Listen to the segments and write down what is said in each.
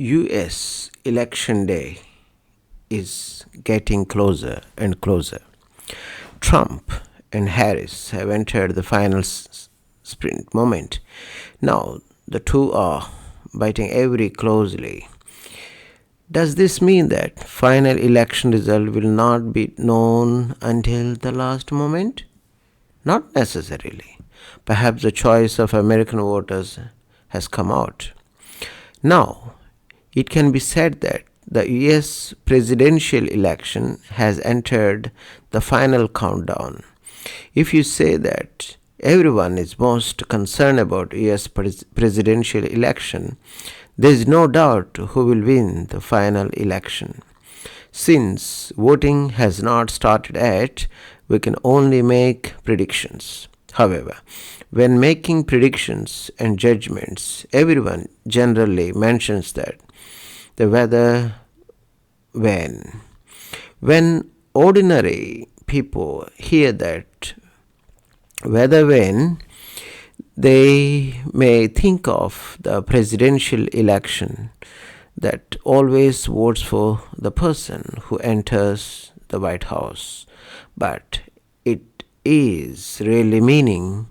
US election day is getting closer and closer. Trump and Harris have entered the final sprint moment. Now the two are biting every closely. Does this mean that final election result will not be known until the last moment? Not necessarily. Perhaps the choice of American voters has come out. Now, it can be said that the US presidential election has entered the final countdown. If you say that everyone is most concerned about US presidential election, there is no doubt who will win the final election. Since voting has not started yet, we can only make predictions. However, when making predictions and judgments, everyone generally mentions that the weather vane. When ordinary people hear that weather vane, they may think of the presidential election that always votes for the person who enters the White House. But it is really meaning.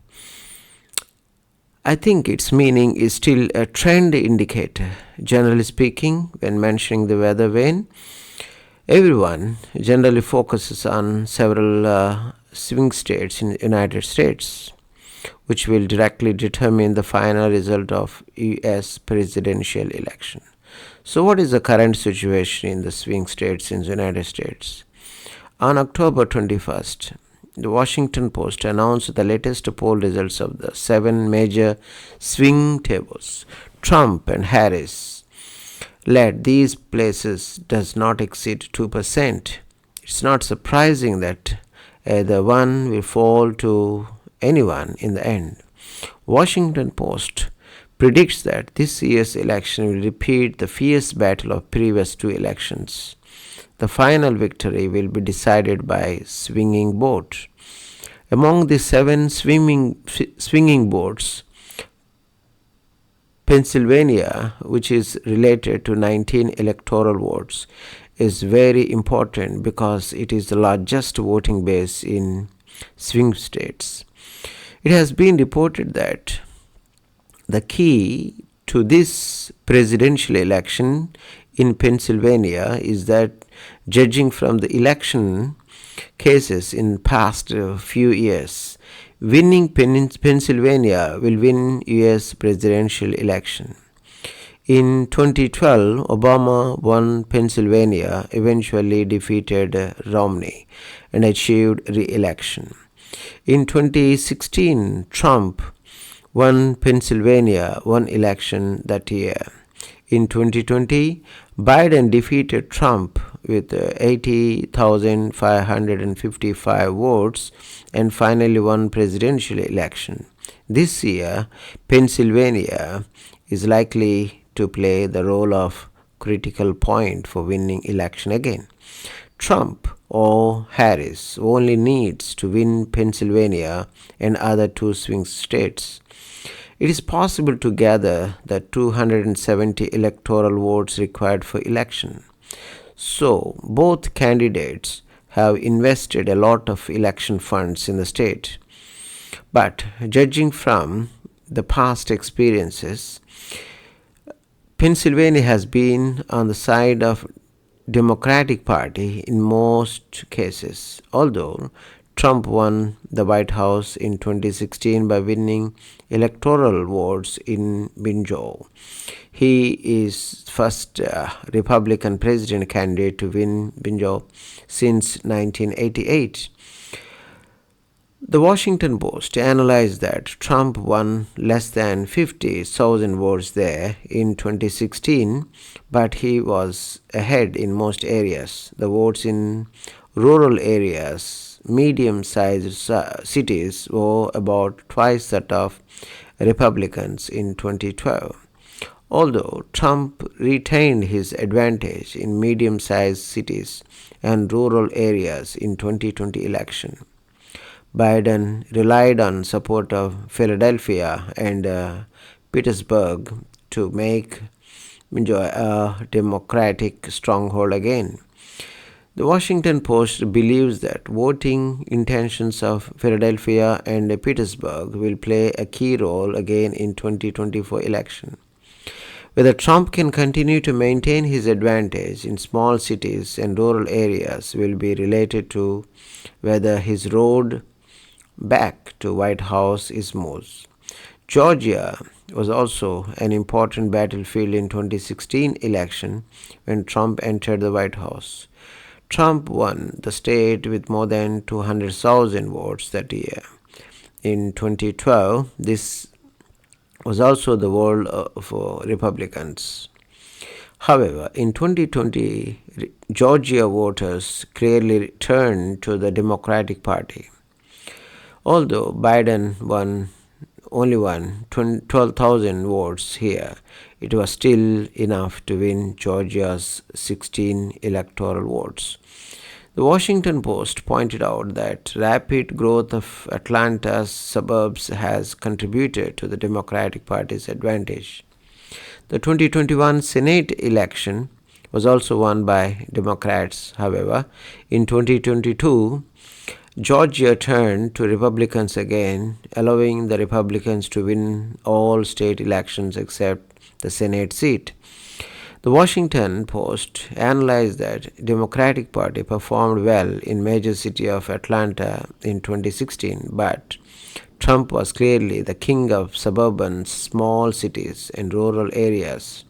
I think its meaning is still a trend indicator. Generally speaking, when mentioning the weather vane, everyone generally focuses on several swing states in the United States, which will directly determine the final result of US presidential election. So what is the current situation in the swing states in the United States? On October 21st, the Washington Post announced the latest poll results of the 7 major swing tables. Trump and Harris led these places does not exceed 2%. It's not surprising that either one will fall to anyone in the end. Washington Post predicts that this year's election will repeat the fierce battle of previous 2 elections. The final victory will be decided by swinging vote. Among the 7 swinging votes, Pennsylvania, which is related to 19 electoral votes, is very important because it is the largest voting base in swing states. It has been reported that the key to this presidential election in Pennsylvania is that, judging from the election cases in past few years, winning Pennsylvania will win US presidential election. In 2012, Obama won Pennsylvania, eventually defeated Romney and achieved re-election. In 2016, Trump won Pennsylvania, won election that year. In 2020, Biden defeated Trump with 80,555 votes and finally won presidential election. This year, Pennsylvania is likely to play the role of critical point for winning election again. Trump or Harris only needs to win Pennsylvania and other 2 swing states. It is possible to gather the 270 electoral votes required for election. So, both candidates have invested a lot of election funds in the state. But judging from the past experiences, Pennsylvania has been on the side of Democratic Party in most cases, although Trump won the White House in 2016 by winning electoral votes in Binjo. He is first Republican president candidate to win Binjo since 1988. The Washington Post analyzed that Trump won less than 50,000 votes there in 2016, but he was ahead in most areas. The votes in rural areas, medium-sized cities, were about twice that of Republicans in 2012. Although Trump retained his advantage in medium-sized cities and rural areas in 2020 election, Biden relied on support of Philadelphia and Pittsburgh to make enjoy a Democratic stronghold again. The Washington Post believes that voting intentions of Philadelphia and Pittsburgh will play a key role again in 2024 election. Whether Trump can continue to maintain his advantage in small cities and rural areas will be related to whether his road back to White House is smooth. Georgia was also an important battlefield in 2016 election when Trump entered the White House. Trump won the state with more than 200,000 votes that year. In 2012, this was also the world for Republicans. However, in 2020, Georgia voters clearly turned to the Democratic Party. Although Biden only won 12,000 votes here, it was still enough to win Georgia's 16 electoral votes. The Washington Post pointed out that rapid growth of Atlanta's suburbs has contributed to the Democratic Party's advantage. The 2021 Senate election was also won by Democrats. However, in 2022, Georgia turned to Republicans again, allowing the Republicans to win all state elections except the Senate seat. The Washington Post analyzed that Democratic Party performed well in major city of Atlanta in 2016, but Trump was clearly the king of suburban small cities and rural areas.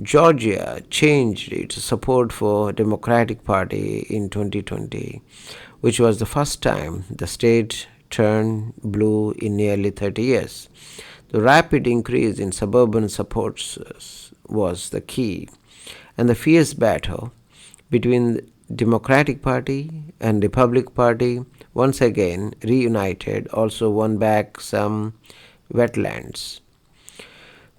Georgia changed its support for Democratic Party in 2020, which was the first time the state turned blue in nearly 30 years. The rapid increase in suburban support was the key, and the fierce battle between the Democratic Party and Republican Party once again reunited also won back some wetlands.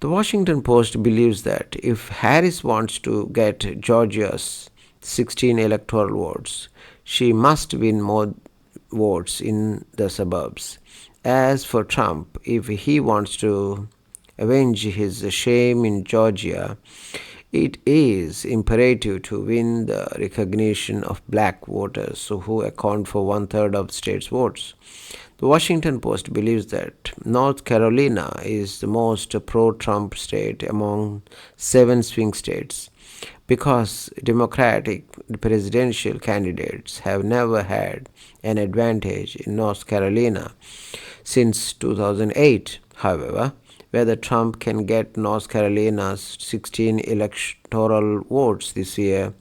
The Washington Post believes that if Harris wants to get Georgia's 16 electoral votes, she must win more votes in the suburbs. As for Trump, if he wants to avenge his shame in Georgia, it is imperative to win the recognition of black voters who account for one-third of the state's votes. The Washington Post believes that North Carolina is the most pro-Trump state among 7 swing states because Democratic presidential candidates have never had an advantage in North Carolina since 2008. However, whether Trump can get North Carolina's 16 electoral votes this year,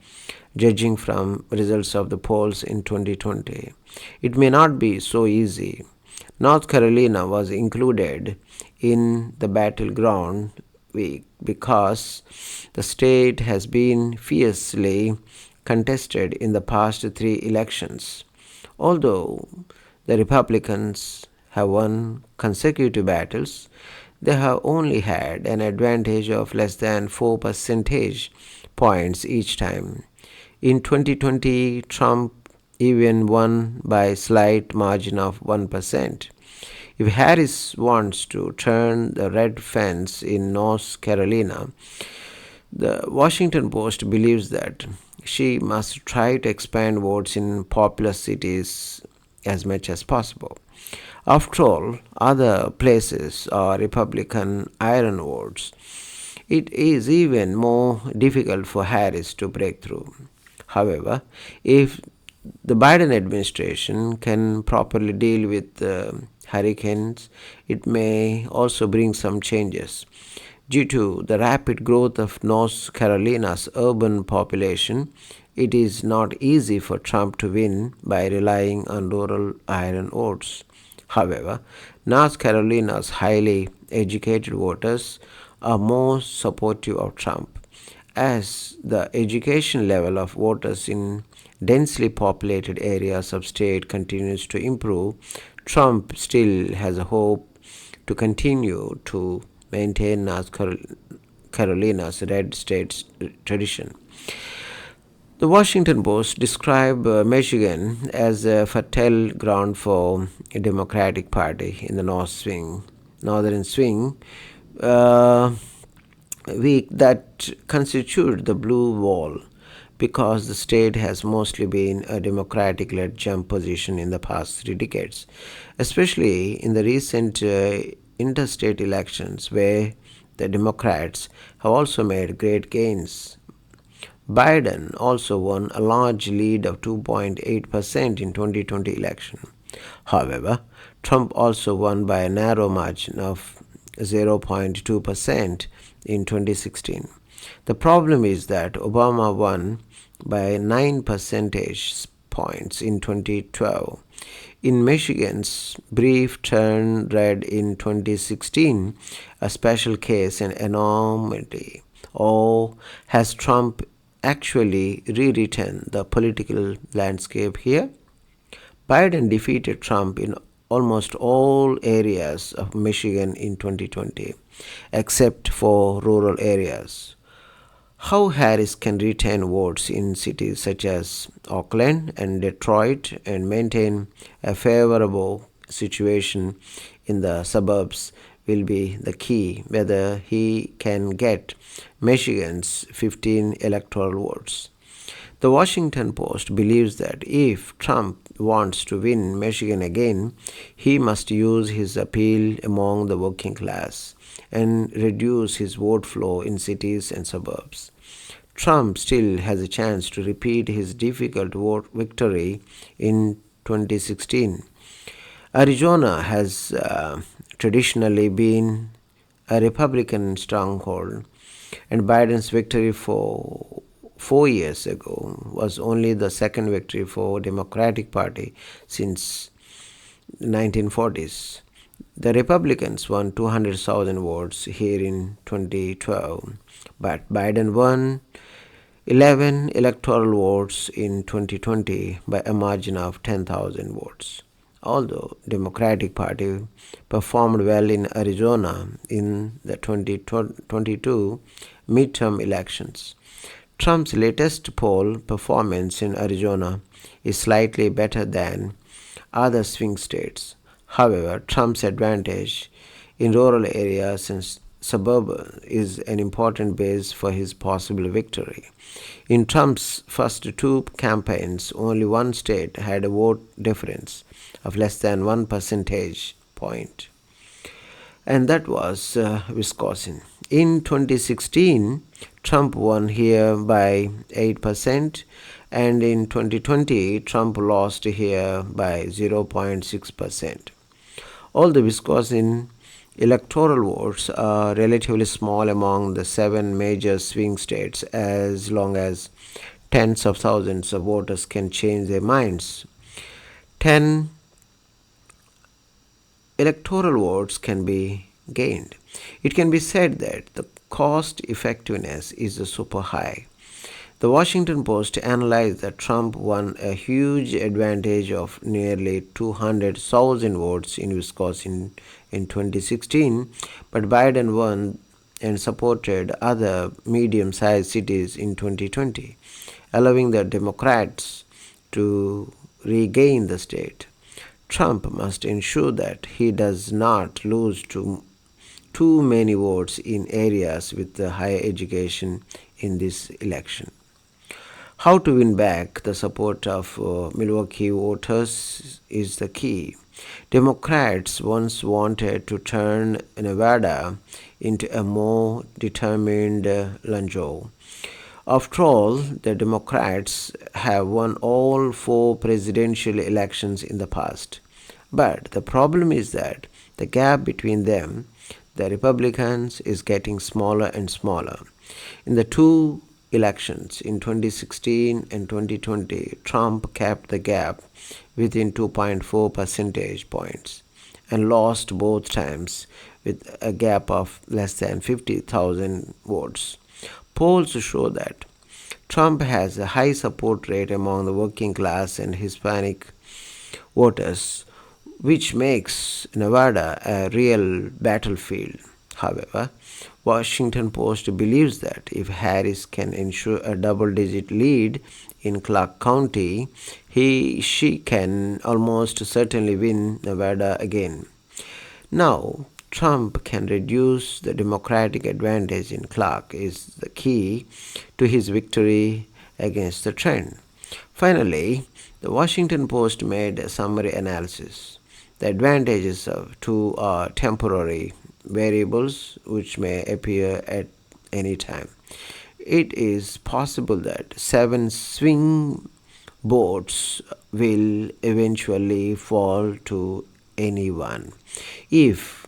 judging from results of the polls in 2020. It may not be so easy. North Carolina was included in the battleground week because the state has been fiercely contested in the past 3 elections. Although the Republicans have won consecutive battles, they have only had an advantage of less than 4 percentage points each time. In 2020, Trump even won by a slight margin of 1%. If Harris wants to turn the red fence in North Carolina, the Washington Post believes that she must try to expand votes in populous cities as much as possible. After all, other places are Republican iron votes. It is even more difficult for Harris to break through. However, if the Biden administration can properly deal with hurricanes, it may also bring some changes. Due to the rapid growth of North Carolina's urban population, it is not easy for Trump to win by relying on rural iron votes. However, North Carolina's highly educated voters are more supportive of Trump. As the education level of voters in densely populated areas of state continues to improve, Trump still has a hope to continue to maintain North Carolina's red state tradition. The Washington Post described Michigan as a fertile ground for a Democratic Party in the northern swing. week that constitute the blue wall because the state has mostly been a Democratic-led jump position in the past 3 decades, especially in the recent interstate elections where the Democrats have also made great gains. Biden also won a large lead of 2.8% in 2020 election. However, Trump also won by a narrow margin of 0.2% in 2016. The problem is that Obama won by 9 percentage points in 2012. In Michigan's brief turn red in 2016, a special case and anomaly, or has Trump actually rewritten the political landscape here? Biden defeated Trump in almost all areas of Michigan in 2020, except for rural areas. How Harris can retain votes in cities such as Oakland and Detroit and maintain a favorable situation in the suburbs will be the key, whether he can get Michigan's 15 electoral votes. The Washington Post believes that if Trump wants to win Michigan again, he must use his appeal among the working class and reduce his vote flow in cities and suburbs. Trump still has a chance to repeat his difficult vote victory in 2016. Arizona has traditionally been a Republican stronghold, and Biden's victory for 4 years ago was only the second victory for Democratic Party since 1940s. The Republicans won 200,000 votes here in 2012, but Biden won 11 electoral votes in 2020 by a margin of 10,000 votes. Although Democratic Party performed well in Arizona in the 2022 midterm elections, Trump's latest poll performance in Arizona is slightly better than other swing states. However, Trump's advantage in rural areas and suburbs is an important base for his possible victory. In Trump's first two campaigns, only one state had a vote difference of less than 1 percentage point, and that was Wisconsin. In 2016, Trump won here by 8%, and in 2020, Trump lost here by 0.6%. All the Wisconsin electoral votes are relatively small among the 7 major swing states, as long as tens of thousands of voters can change their minds. 10 electoral votes can be gained. It can be said that the cost effectiveness is super high. The Washington Post analyzed that Trump won a huge advantage of nearly 200,000 votes in Wisconsin in 2016, but Biden won and supported other medium-sized cities in 2020, allowing the Democrats to regain the state. Trump must ensure that he does not lose too many votes in areas with higher education in this election. How to win back the support of Milwaukee voters is the key. Democrats once wanted to turn Nevada into a more determined Langeau. After all, the Democrats have won all 4 presidential elections in the past. But the problem is that the gap between them, the Republicans, is getting smaller and smaller. In the 2 elections in 2016 and 2020, Trump kept the gap within 2.4 percentage points and lost both times with a gap of less than 50,000 votes. Polls show that Trump has a high support rate among the working class and Hispanic voters, which makes Nevada a real battlefield. However, Washington Post believes that if Harris can ensure a double-digit lead in Clark County, she can almost certainly win Nevada again. Now, Trump can reduce the Democratic advantage in Clark is the key to his victory against the trend. Finally, the Washington Post made a summary analysis. The advantages of two are temporary variables which may appear at any time. It is possible that 7 swing votes will eventually fall to anyone. If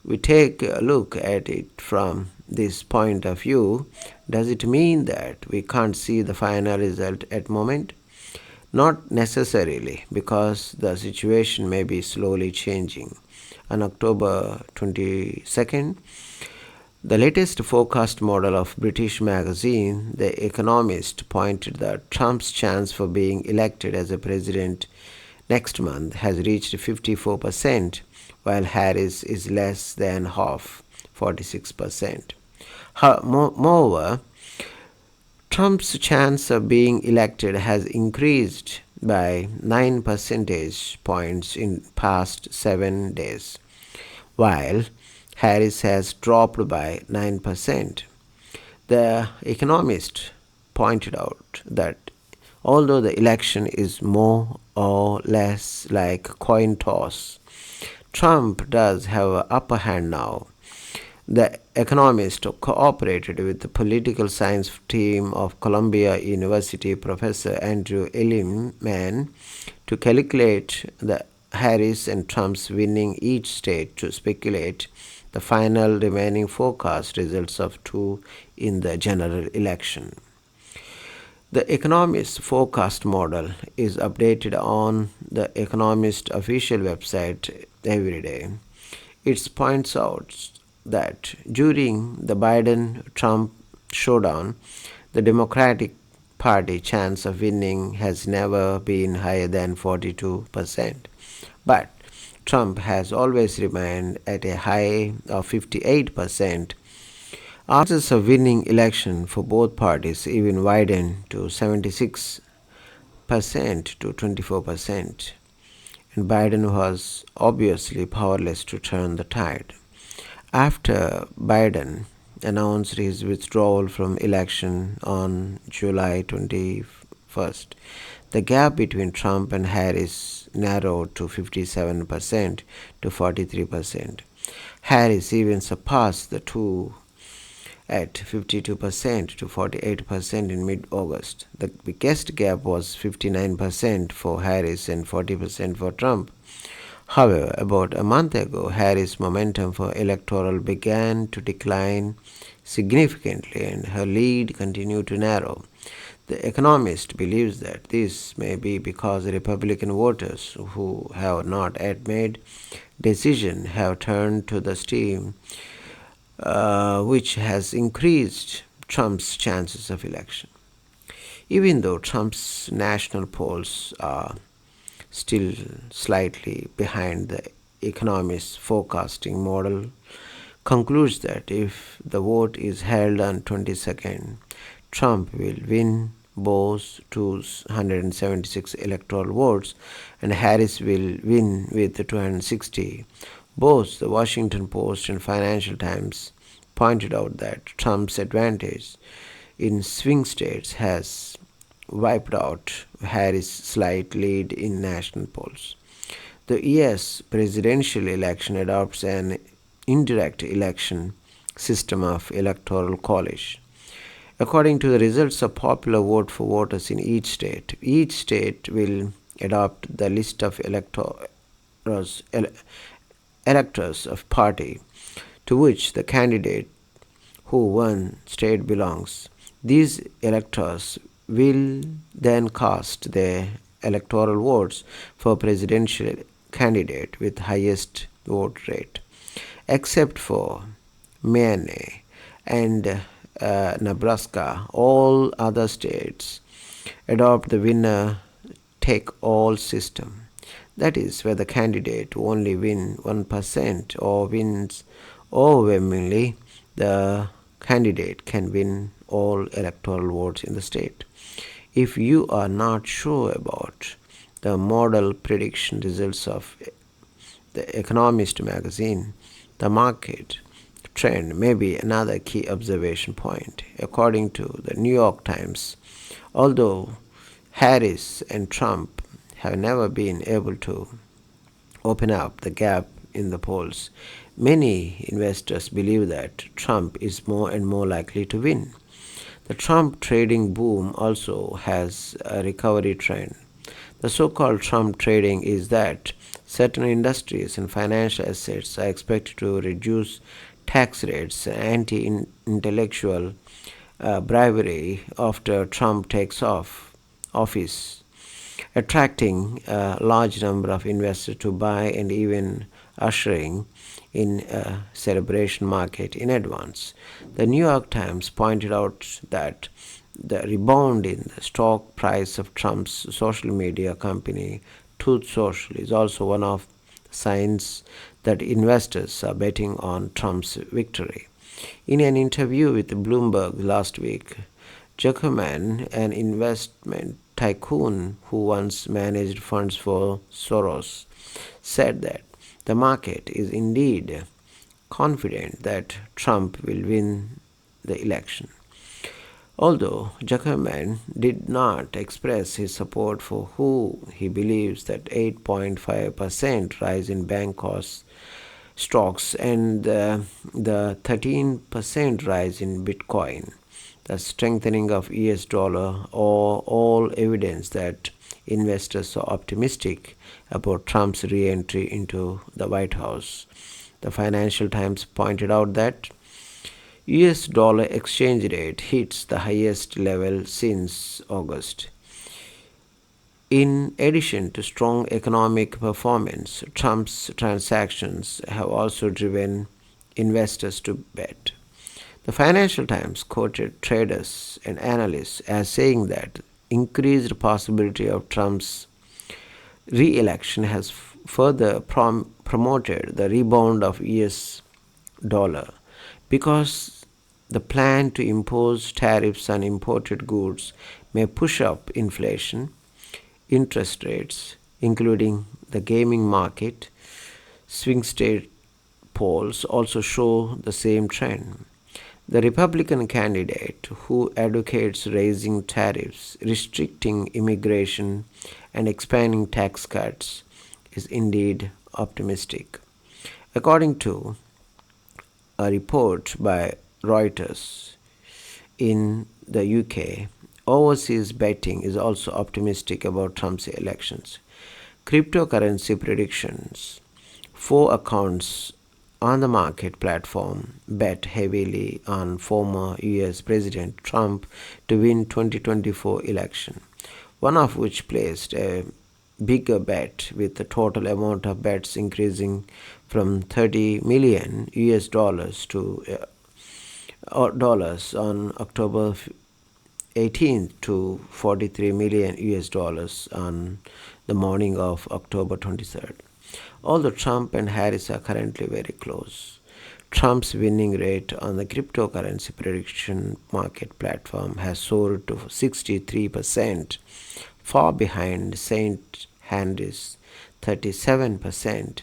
we take a look at it from this point of view, does it mean that we can't see the final result at the moment? Not necessarily, because the situation may be slowly changing. On October 22nd, the latest forecast model of British magazine, The Economist, pointed that Trump's chance for being elected as a president next month has reached 54%, while Harris is less than half, 46%. Moreover, Trump's chance of being elected has increased by 9 percentage points in past 7 days, while Harris has dropped by 9%. The Economist pointed out that although the election is more or less like a coin toss, Trump does have an upper hand now. The Economist cooperated with the political science team of Columbia University professor Andrew Lichtman to calculate the Harris and Trump's winning each state to speculate the final remaining forecast results of two in the general election. The Economist forecast model is updated on the Economist official website every day. It points out that during the Biden-Trump showdown, the Democratic Party chance of winning has never been higher than 42%. But Trump has always remained at a high of 58%. Odds of winning election for both parties even widened to 76% to 24%. And Biden was obviously powerless to turn the tide. After Biden announced his withdrawal from election on July 21st, the gap between Trump and Harris narrowed to 57% to 43%. Harris even surpassed the two at 52% to 48% in mid-August. The biggest gap was 59% for Harris and 40% for Trump. However, about a month ago, Harris' momentum for electoral began to decline significantly and her lead continued to narrow. The Economist believes that this may be because Republican voters who have not yet made decision have turned to the steam, which has increased Trump's chances of election. Even though Trump's national polls are still slightly behind, the Economist's forecasting model concludes that if the vote is held on 22nd, Trump will win both 276 electoral votes and Harris will win with 260. Both the Washington Post and Financial Times pointed out that Trump's advantage in swing states has wiped out Harris' slight lead in national polls. The U.S. presidential election adopts an indirect election system of electoral college. According to the results of popular vote for voters in each state will adopt the list of electors of party to which the candidate who won state belongs. These electors will then cast their electoral votes for presidential candidate with highest vote rate. Except for Maine and Nebraska, all other states adopt the winner-take-all system. That is, where the candidate only wins 1% or wins overwhelmingly, the candidate can win all electoral votes in the state. If you are not sure about the model prediction results of the Economist magazine, the market trend may be another key observation point. According to the New York Times, although Harris and Trump have never been able to open up the gap in the polls, many investors believe that Trump is more and more likely to win. The Trump trading boom also has a recovery trend. The so-called Trump trading is that certain industries and financial assets are expected to reduce tax rates and anti-intellectual bribery after Trump takes office, attracting a large number of investors to buy and even ushering in a celebration market in advance. The New York Times pointed out that the rebound in the stock price of Trump's social media company, Truth Social, is also one of the signs that investors are betting on Trump's victory. In an interview with Bloomberg last week, Zuckerman, an investment tycoon who once managed funds for Soros, said that the market is indeed confident that Trump will win the election. Although Zuckerman did not express his support for who he believes that 8.5% rise in bank costs stocks and the 13% rise in Bitcoin, the strengthening of US dollar, are all evidence that investors are optimistic about Trump's re-entry into the White House. The Financial Times pointed out that US dollar exchange rate hits the highest level since August. In addition to strong economic performance, Trump's transactions have also driven investors to bet. The Financial Times quoted traders and analysts as saying that increased possibility of Trump's re-election has further promoted the rebound of US dollar because the plan to impose tariffs on imported goods may push up inflation, interest rates, including the gaming market. Swing state polls also show the same trend. The Republican candidate who advocates raising tariffs, restricting immigration, and expanding tax cuts is indeed optimistic. According to a report by Reuters, in the UK, overseas betting is also optimistic about Trump's elections. Cryptocurrency predictions: 4 accounts on the market platform bet heavily on former US President Trump to win 2024 election, one of which placed a bigger bet, with the total amount of bets increasing from 30 million US dollars to dollars on October 18th to 43 million US dollars on the morning of October 23rd. Although Trump and Harris are currently very close, Trump's winning rate on the cryptocurrency prediction market platform has soared to 63%, far behind St. Henry's 37%.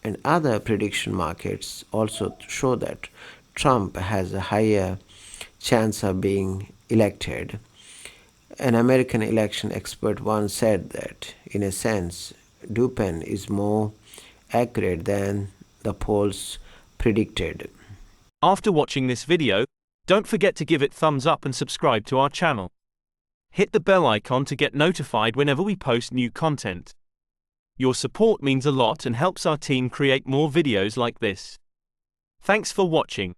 And other prediction markets also show that Trump has a higher chance of being elected. An American election expert once said that, in a sense, Dupin is more accurate than the polls predicted. After watching this video, don't forget to give it thumbs up and subscribe to our channel. Hit the bell icon to get notified whenever we post new content. Your support means a lot and helps our team create more videos like this. Thanks for watching.